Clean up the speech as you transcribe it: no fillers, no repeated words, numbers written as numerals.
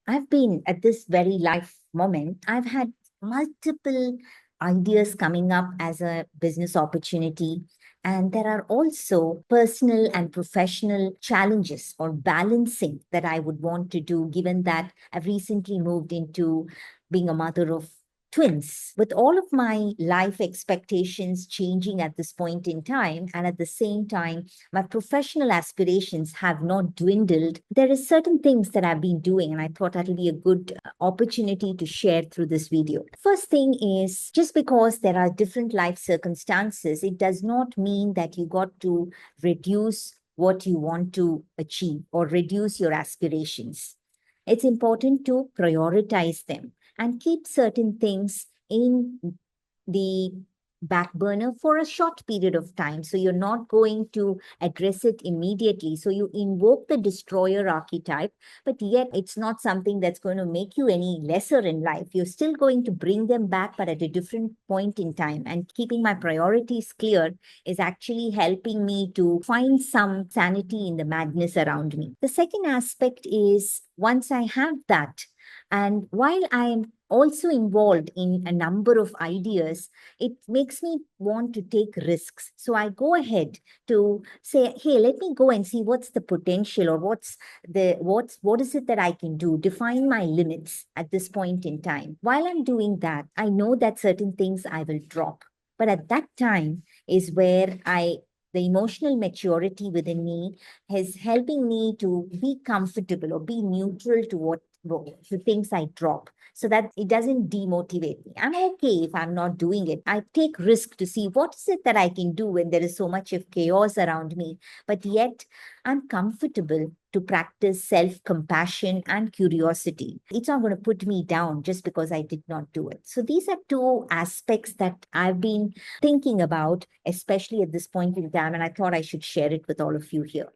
I've been at this very life moment, I've had multiple ideas coming up as a business opportunity. And there are also personal and professional challenges or balancing that I would want to do, given that I've recently moved into being a mother of twins. With all of my life expectations changing at this point in time, and at the same time, my professional aspirations have not dwindled, there is certain things that I've been doing, and I thought that'll be a good opportunity to share through this video. First thing is, just because there are different life circumstances, it does not mean that you got to reduce what you want to achieve or reduce your aspirations. It's important to prioritize them and keep certain things in the back burner for a short period of time. So you're not going to address it immediately. So you invoke the destroyer archetype, but yet it's not something that's going to make you any lesser in life. You're still going to bring them back, but at a different point in time. And keeping my priorities clear is actually helping me to find some sanity in the madness around me. The second aspect is, once I have that, and while I am also involved in a number of ideas, it makes me want to take risks. So I go ahead to say, hey, let me go and see what's the potential, or what is it that I can do, define my limits at this point in time. While I'm doing that, I know that certain things I will drop. But at that time is where the emotional maturity within me is helping me to be comfortable or be neutral to what the things I drop, so that it doesn't demotivate me. I'm okay if I'm not doing it. I take risk to see what is it that I can do when there is so much of chaos around me, but yet I'm comfortable to practice self-compassion and curiosity. It's not going to put me down just because I did not do it. So these are two aspects that I've been thinking about, especially at this point in time, and I thought I should share it with all of you here.